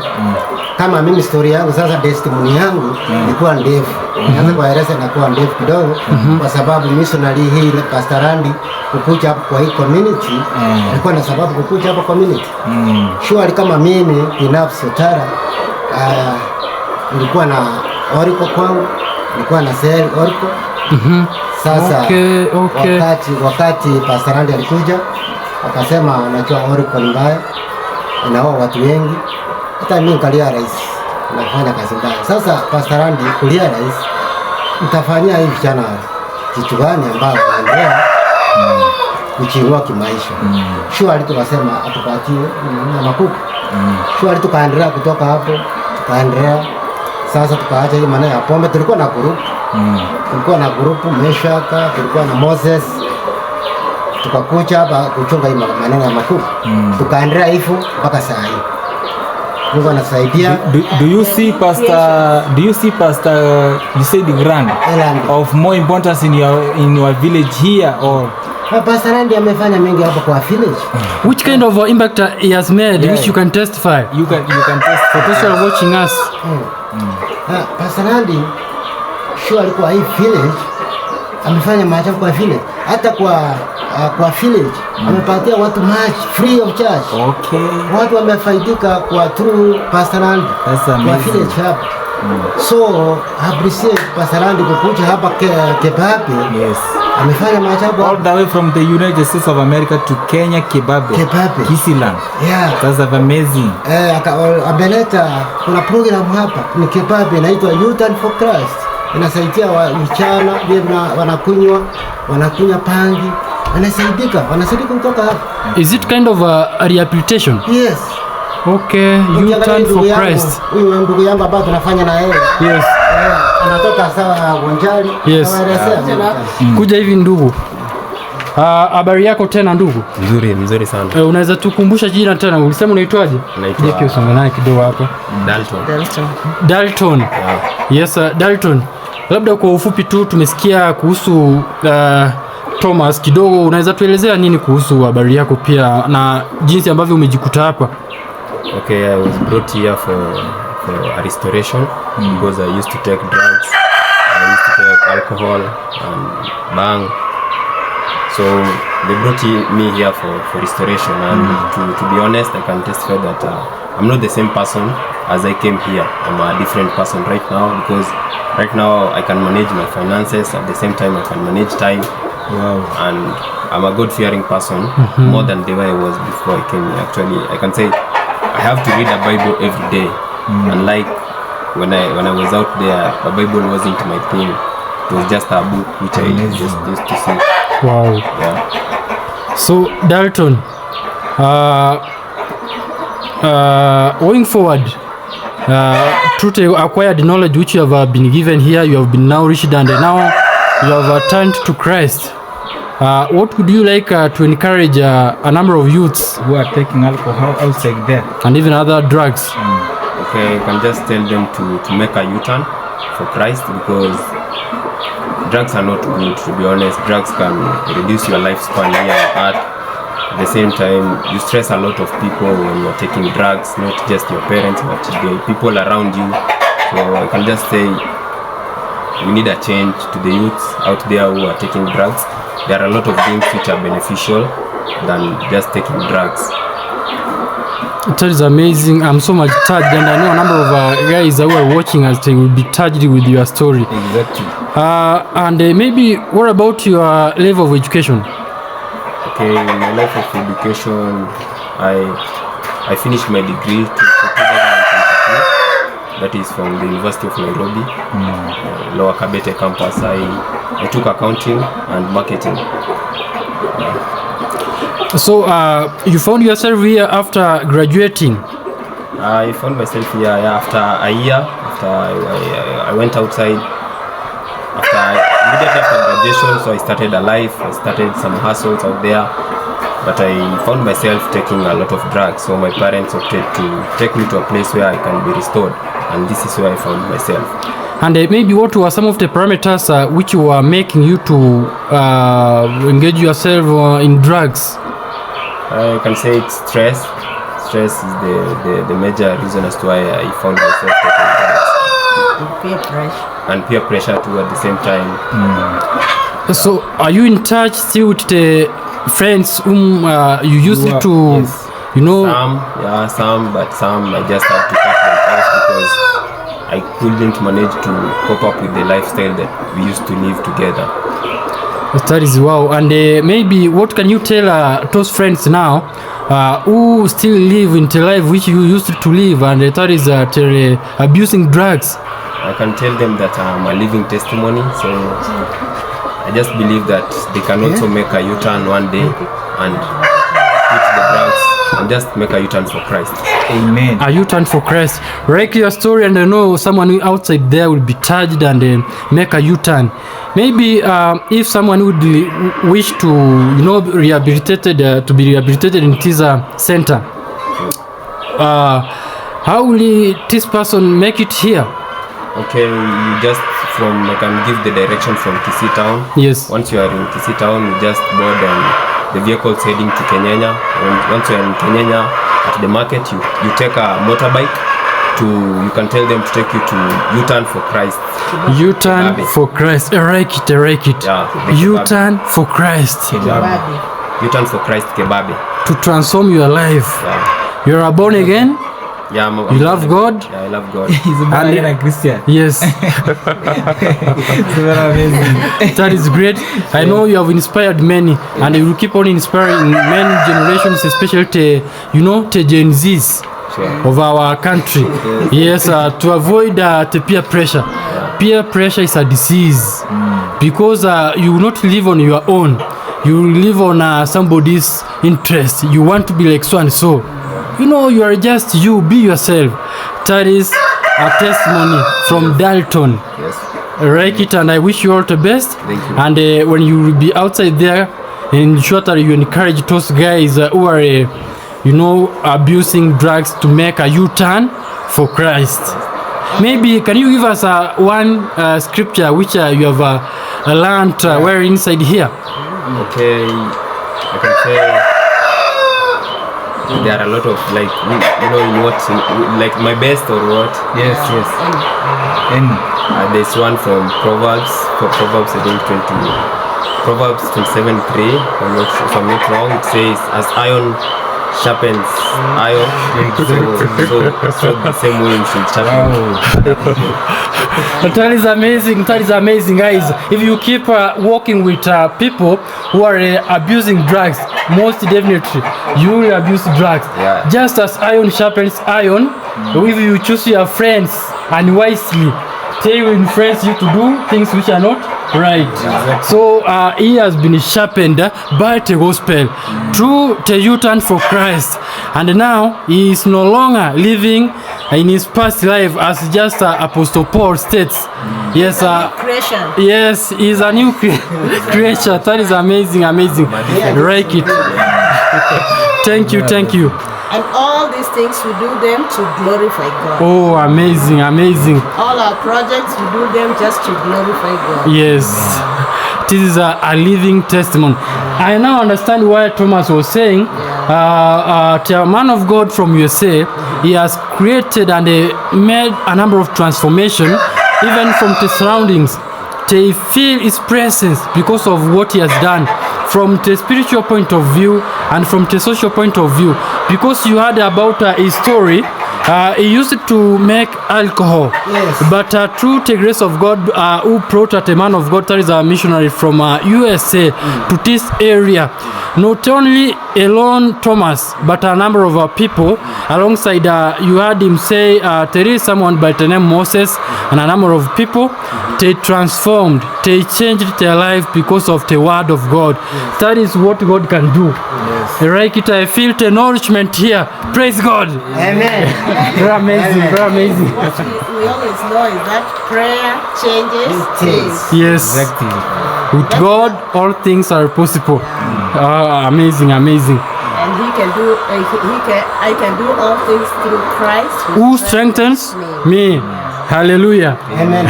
Speaker 5: Kama mimi story yangu sasa testimony yangu ilikuwa ndefu. Nianza kueleza inakuwa ndefu kidogo kwa sababu missionary hii pastorandi kukuja hapo kwa hii community ilikuwa na sababu kukuja hapo community. Surely kama mimi binafsi Otara nilikuwa na oriko kwangu, nilikuwa na sell oriko. Sasa wakati pastorandi alikuja akasema unajua oriko ni mbaya, inaoa watu wengi. Hata mimi kalia rais nafanya kazi mbaya. Sasa pastorandi kulia rais mtafanyia hivi vijana kitu gani ambao wanaendelea kuchingua kimaisha. Surely tukasema atupatie na makuku. Surely tukaendelea kutoka hapo, tukaendelea sasa tukaacha hii maneno ya pombe. Tulikuwa na group, Meshaka, tulikuwa na Moses. Tukakuja hapa kuchunga hii maneno ya makuku. Tukaendelea hivyo mpaka saa hii. Mungu anasaidia.
Speaker 4: Do you see pastor you say the grand of more importance in your village here or
Speaker 5: Pastor Randy amefanya mengi hapo kwa village.
Speaker 1: Which kind of impact he has made which you can testify?
Speaker 4: You can testify
Speaker 1: for those who are watching us.
Speaker 5: Pastor Randy alikuwa hii village amefanya maajabu kwa village. Hata kwa village amepatia watu maji free of charge.
Speaker 4: Okay.
Speaker 5: Watu wamefaidika kwa through Pastor Randy. Kwa village hapa. So appreciate Pastor Randy kukuja hapa Kebabe.
Speaker 4: Yes.
Speaker 5: amefanya maajabu
Speaker 4: All the way from the United States of America to Kenya, Kebabe. Kisiland.
Speaker 5: Yeah.
Speaker 4: That's amazing.
Speaker 5: Ameleta, kuna program hapa ni Kebabe inaitwa Youth and for Christ. Inasaidia vijana wanakunywa pangi. Wanasaidika kutoka hapa.
Speaker 1: Is it kind of a rehabilitation?
Speaker 5: Yes.
Speaker 1: Okay, Youth and for Christ.
Speaker 5: Huyu ndugu yangu ambaye tunafanya na yeye.
Speaker 1: Yes.
Speaker 5: Anatoka sawa Gonjali.
Speaker 1: Yes. Kuja hivi ndugu. Habari yako tena ndugu?
Speaker 3: Mzuri sana.
Speaker 1: Unaweza tukumbusha jina tena? Ulisema unaitwaje?
Speaker 3: Naitwa
Speaker 1: usonga naye kidogo hapa.
Speaker 3: Dalton.
Speaker 1: Yeah. Yes, Dalton. Labda kwa ufupi tu tumesikia kuhusu Thomas kidogo, unaweza tuelezea nini kuhusu habari yako pia na jinsi ambavyo umejikuta hapa?
Speaker 3: Okay, I was brought here for a restoration because I used to take drugs. I used to take alcohol and bang. So they brought me here for restoration, and to be honest, I can testify that I'm not the same person as I came here. I'm a different person right now, because right now I can manage my finances, at the same time I can manage time.
Speaker 4: Wow.
Speaker 3: And I'm a God-fearing person, more than the way I was before I came here. Actually, I can say I have to read the Bible every day. Unlike when I was out there, the Bible wasn't my thing. It was just a book which I just used to see.
Speaker 1: Wow.
Speaker 3: Yeah.
Speaker 1: So Dalton, going forward, through the acquired knowledge which you have been given here, you have been nourished, and now you have turned to Christ. What would you like to encourage a number of youths
Speaker 4: who are taking alcohol outside there
Speaker 1: and even other drugs?
Speaker 3: Okay, I can just tell them to make a U-turn for Christ, because drugs are not good, to be honest. Drugs can reduce your lifespan here on earth. At the same time, you stress a lot of people when you're taking drugs, not just your parents, but the people around you. So I can just say we need a change to the youths out there who are taking drugs. There are a lot of things which are beneficial than just taking drugs.
Speaker 1: That is amazing. I'm so much touched, and I know a number of guys who are watching us, they will be touched with your story.
Speaker 3: Exactly.
Speaker 1: And maybe what about your level of education?
Speaker 3: Okay, in my life of education, I finished my degree to 2022. That is from the University of Nairobi, Lower Kabete campus. I took accounting and marketing.
Speaker 1: So you found yourself here after graduating?
Speaker 3: I found myself here after a year. After I went outside. Immediately after graduation, so I started a life. I started some hustles out there, but I found myself taking a lot of drugs. So my parents opted to take me to a place where I can be restored, and this is where I found myself.
Speaker 1: And maybe what were some of the parameters which were making you to engage yourself in drugs?
Speaker 3: I can say it's stress. Stress is the major reason as to why I found myself taking drugs.
Speaker 2: Peer pressure.
Speaker 3: And peer pressure too at the same time.
Speaker 1: So are you in touch still with the friends whom you used to,
Speaker 3: yes.
Speaker 1: you know?
Speaker 3: Some, but some I just had to cut them off because I couldn't manage to cope up with the lifestyle that we used to live together.
Speaker 1: That is wow. And maybe what can you tell those friends now who still live in the life which you used to live, and that is abusing drugs?
Speaker 3: I can tell them that I'm a living testimony, so I just believe that they can also make a U-turn one day and quit the drugs and just make a U-turn for Christ.
Speaker 4: Amen.
Speaker 1: A U-turn for Christ. Write your story, and I know someone outside there will be charged and make a U-turn. Maybe if someone would wish to, you know, to be rehabilitated in this center, how will this person make it here?
Speaker 3: Okay, you just I can give the direction from Kisii town.
Speaker 1: Yes.
Speaker 3: Once you are in Kisii town, you just board the vehicles heading to Kenyanya. And once you are in Kenyanya, at the market, you take a motorbike you can tell them to take you to U-turn for Christ.
Speaker 1: U-turn for Christ. Erect it.
Speaker 3: Yeah,
Speaker 1: U-turn for Christ.
Speaker 3: U-turn for Christ Kebabe.
Speaker 1: To transform your life.
Speaker 3: Yeah.
Speaker 1: You are born again?
Speaker 3: Yeah,
Speaker 1: You love God?
Speaker 3: Yeah, I love God.
Speaker 4: He's a born again Christian.
Speaker 1: Yes.
Speaker 4: It's very amazing.
Speaker 1: That is great. I know you have inspired many, and you will keep on inspiring many generations, especially to Gen Zs of our country. Yes, to avoid the peer pressure. Peer pressure is a disease because you will not live on your own. You will live on somebody's interest. You want to be like so and so. You are just you. Be yourself. That is a testimony from Dalton.
Speaker 3: Yes.
Speaker 1: Write it, and I wish you all the best.
Speaker 3: Thank you.
Speaker 1: And when you will be outside there, ensure that you encourage those guys who are, abusing drugs to make a U-turn for Christ. Maybe can you give us one scripture which you have learned where inside here?
Speaker 3: Okay, I can say there are a lot of in what like my best or what.
Speaker 4: Yes. And
Speaker 3: There's one from Proverbs. Proverbs I think Proverbs 27:3. If I'm not wrong, it says, "As iron sharpens iron, so the same way we should sharpen."
Speaker 1: That is amazing. That is amazing, guys. If you keep working with people who are abusing drugs, most definitely you will abuse drugs.
Speaker 3: Yeah.
Speaker 1: Just as iron sharpens iron, if you choose your friends unwisely, they will influence you to do things which are not right.
Speaker 3: Exactly.
Speaker 1: So he has been sharpened by the gospel through the U-turn for Christ, and now he is no longer living in his past life as just Apostle Paul states. Yes,
Speaker 2: Creation.
Speaker 1: yes, he is a new creature. That is amazing. Like it. Thank you.
Speaker 2: And all these things, we do them to glorify God.
Speaker 1: Oh, amazing.
Speaker 2: All our projects, we do them just to glorify God.
Speaker 1: Yes, this is a living testimony. I now understand why Thomas was saying, the man of God from U.S.A, he has created and made a number of transformation, even from the surroundings. They feel his presence because of what he has done, from the spiritual point of view and from the social point of view. Because you heard about his story, he used to make alcohol.
Speaker 5: Yes.
Speaker 1: But through the grace of God, who brought a man of God, that is a missionary from U.S.A. to this area. Not only alone Thomas, but a number of people alongside. You heard him say there is someone by the name Moses, and a number of people. They transformed, they changed their life because of the word of God. Yes. That is what God can do. Yes. Right, I feel the nourishment here. Praise God.
Speaker 5: Amen.
Speaker 1: Very amazing.
Speaker 2: What we always know is that prayer changes things.
Speaker 1: Yes.
Speaker 4: exactly.
Speaker 1: With God, all things are possible. Amazing.
Speaker 2: And he can do. I can do all things through Christ
Speaker 1: Who strengthens me. Hallelujah.
Speaker 5: Amen.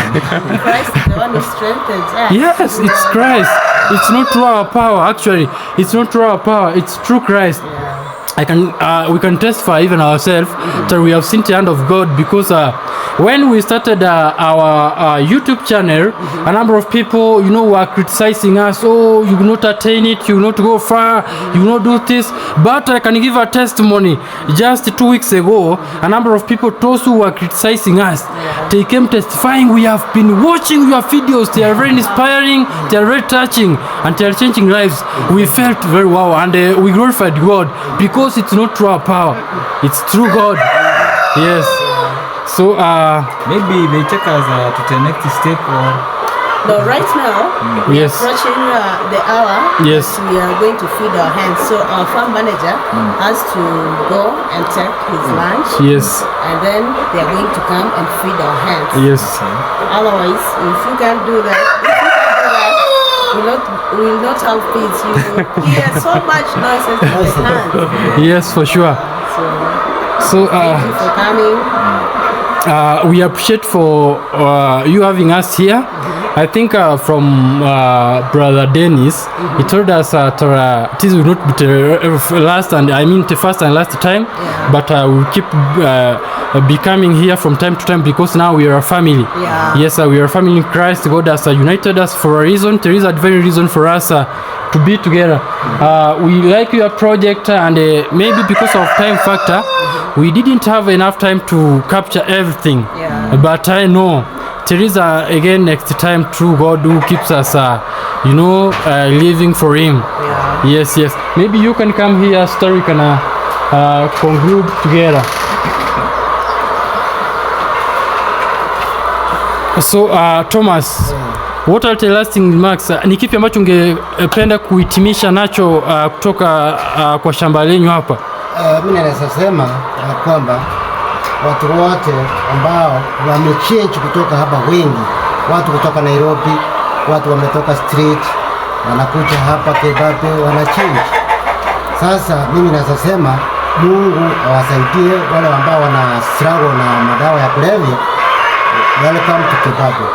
Speaker 2: Christ is the one who strengthens us.
Speaker 1: Yes, it's Christ. It's not through our power, actually. It's not through our power. It's through Christ. We can testify even ourselves that we have seen the hand of God, because when we started our YouTube channel, a number of people, were criticizing us. Oh, you will not attain it, you will not go far, you will not do this. But I can give a testimony. Just 2 weeks ago, a number of people, those who were criticizing us, they came testifying, we have been watching your videos, they are very inspiring, they are very touching, and they are changing lives. We felt very wow, and we glorified God, because it's not through our power, it's through God. Yes. So
Speaker 4: Maybe they take us to the next step, or
Speaker 2: No, right now,
Speaker 1: yes.
Speaker 2: approaching the hour,
Speaker 1: Yes.
Speaker 2: we are going to feed our hens. So our farm manager has to go and take his lunch,
Speaker 1: Yes.
Speaker 2: and then they are going to come and feed our hens.
Speaker 1: Yes.
Speaker 2: Otherwise, if you can't do that, we will not have peace. You will hear so much noises in the hands.
Speaker 1: Yes, for sure. So
Speaker 2: Thank you for coming.
Speaker 1: we appreciate for you having us here. I think from Brother Dennis, he told us this will not be the last, and I mean the first and last time, but we'll keep becoming here from time to time, because now we are a family.
Speaker 2: Yeah.
Speaker 1: Yes, we are a family in Christ. God has united us for a reason. There is a very reason for us to be together. We like your project, and maybe because of time factor, we didn't have enough time to capture everything.
Speaker 2: Yeah.
Speaker 1: But I know Teresa, again next time, through God who keeps us, living for Him.
Speaker 2: Yeah.
Speaker 1: Yes. Maybe you can come here, so we can conclude together. So Thomas, what are the lasting remarks? Ni kipi ambacho ungependa kuhitimisha nacho kutoka kwa shamba lenyu hapa?
Speaker 5: Mimi naweza sema kwamba watu wote ambao wamechange kutoka hapa, wengi watu kutoka Nairobi, watu wametoka street wanakuja hapa Kebabe, wanachange. Sasa mimi naweza sema Mungu awasaidie wale ambao wana struggle na madawa ya kulevya. Welcome to Kebabe.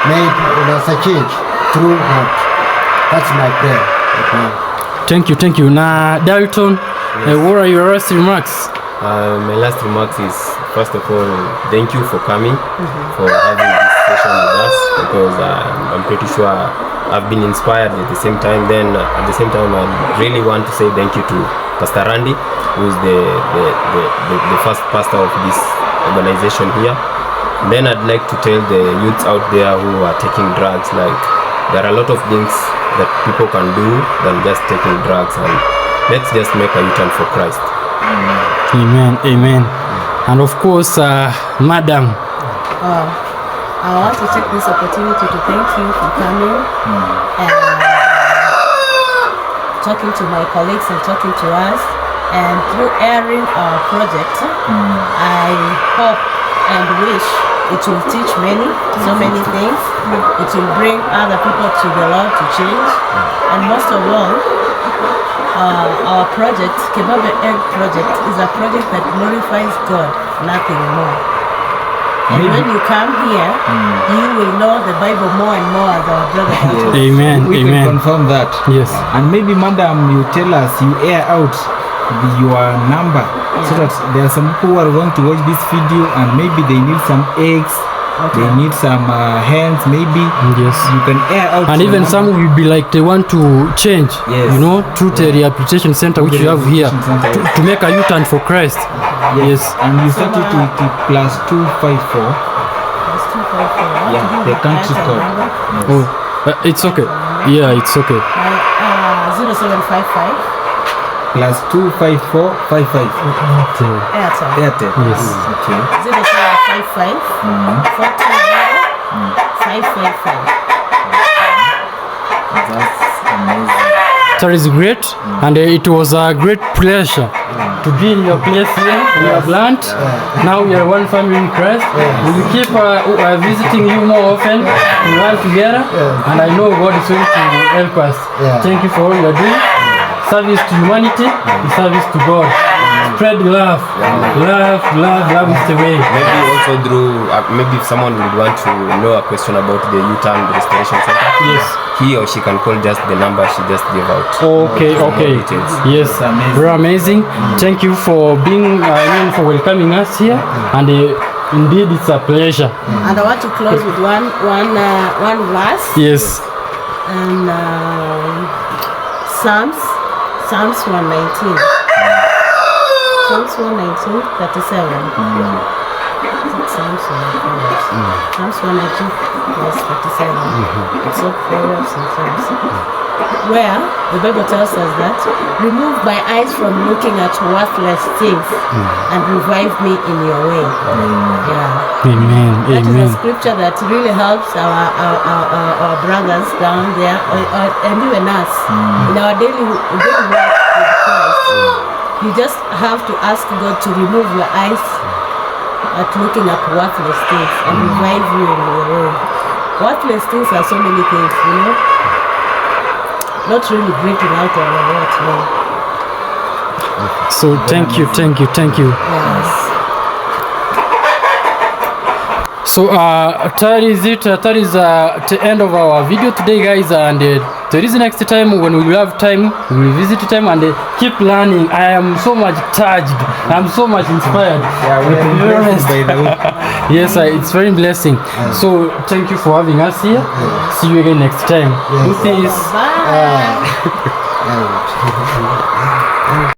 Speaker 5: May it change through God. That's my prayer.
Speaker 1: Thank you. Na Dalton, what are your last remarks?
Speaker 3: My last remarks is, first of all, thank you for coming, for having this session with us, because I'm pretty sure I've been inspired at the same time. Then at the same time, I really want to say thank you to Pastor Randy, who is the first pastor of this organization here. Then I'd like to tell the youths out there who are taking drugs, like there are a lot of things that people can do than just taking drugs, and let's just make a U-turn for Christ.
Speaker 1: Amen. And of course, Madam.
Speaker 2: I want to take this opportunity to thank you for coming and talking to my colleagues and talking to us, and through airing our project, I hope and wish it will teach so many things. It will bring other people to the Lord to change, and most of all, our project, Kebabe Egg Project, is a project that glorifies God, nothing more. And when you come here, you will know the Bible more and more, as our brother has told us.
Speaker 1: Amen.
Speaker 4: We can confirm that.
Speaker 1: Yes.
Speaker 4: And maybe, Madam, you tell us, you air out your number, so that there are some people who are going to watch this video and maybe they need some eggs, they need some hens, maybe.
Speaker 1: Yes.
Speaker 4: You can air out.
Speaker 1: And even some will be like they want to change, through the rehabilitation center which you have here, to make a U-turn for Christ. Yes.
Speaker 4: And you started with the +254. Yeah, the country code.
Speaker 1: Oh, it's okay. Yeah, it's okay.
Speaker 2: 0755.
Speaker 4: +25455. Airtel.
Speaker 1: Yes.
Speaker 4: Okay.
Speaker 2: 0755 420 555.
Speaker 4: That's amazing.
Speaker 1: That is great, and it was a great pleasure to be in your place here. We have learned. Now we are one family in Christ. We will keep visiting you more often. We learn together, and I know God is going to help us. Thank you for all you are doing. Service to humanity, service to God. Spread love. Love is the way.
Speaker 3: Maybe also through, maybe if someone would want to know a question about the U-turn Restoration Center,
Speaker 1: yes,
Speaker 3: he or she can call just the number she just gave out.
Speaker 1: Okay. Yes, very amazing. Thank you for for welcoming us here, and indeed it's a pleasure.
Speaker 2: And I want to close with one verse.
Speaker 1: Yes.
Speaker 2: And Psalms 119. Psalms 119, 37. Psalms 119, verse 37. It's all Proverbs and Psalms. Where the Bible tells us that, remove my eyes from looking at worthless things and revive me in your way.
Speaker 1: Amen.
Speaker 2: That is a scripture that really helps our brothers down there, and even us in our daily work with Christ. You just have to ask God to remove your eyes at looking at worthless things and revive you in your way. Worthless things are so many things, not really breaking out of our what,
Speaker 1: So thank you.
Speaker 2: Yes.
Speaker 1: So that is it. That is the end of our video today, guys. And there is next time when we will have time, we will visit time and keep learning. I am so much charged. I'm so much inspired.
Speaker 4: Yeah, we are blessed by the way.
Speaker 1: Yes, it's very blessing. So thank you for having us here. See you again next time.
Speaker 5: Yes.
Speaker 1: Peace.
Speaker 2: Bye.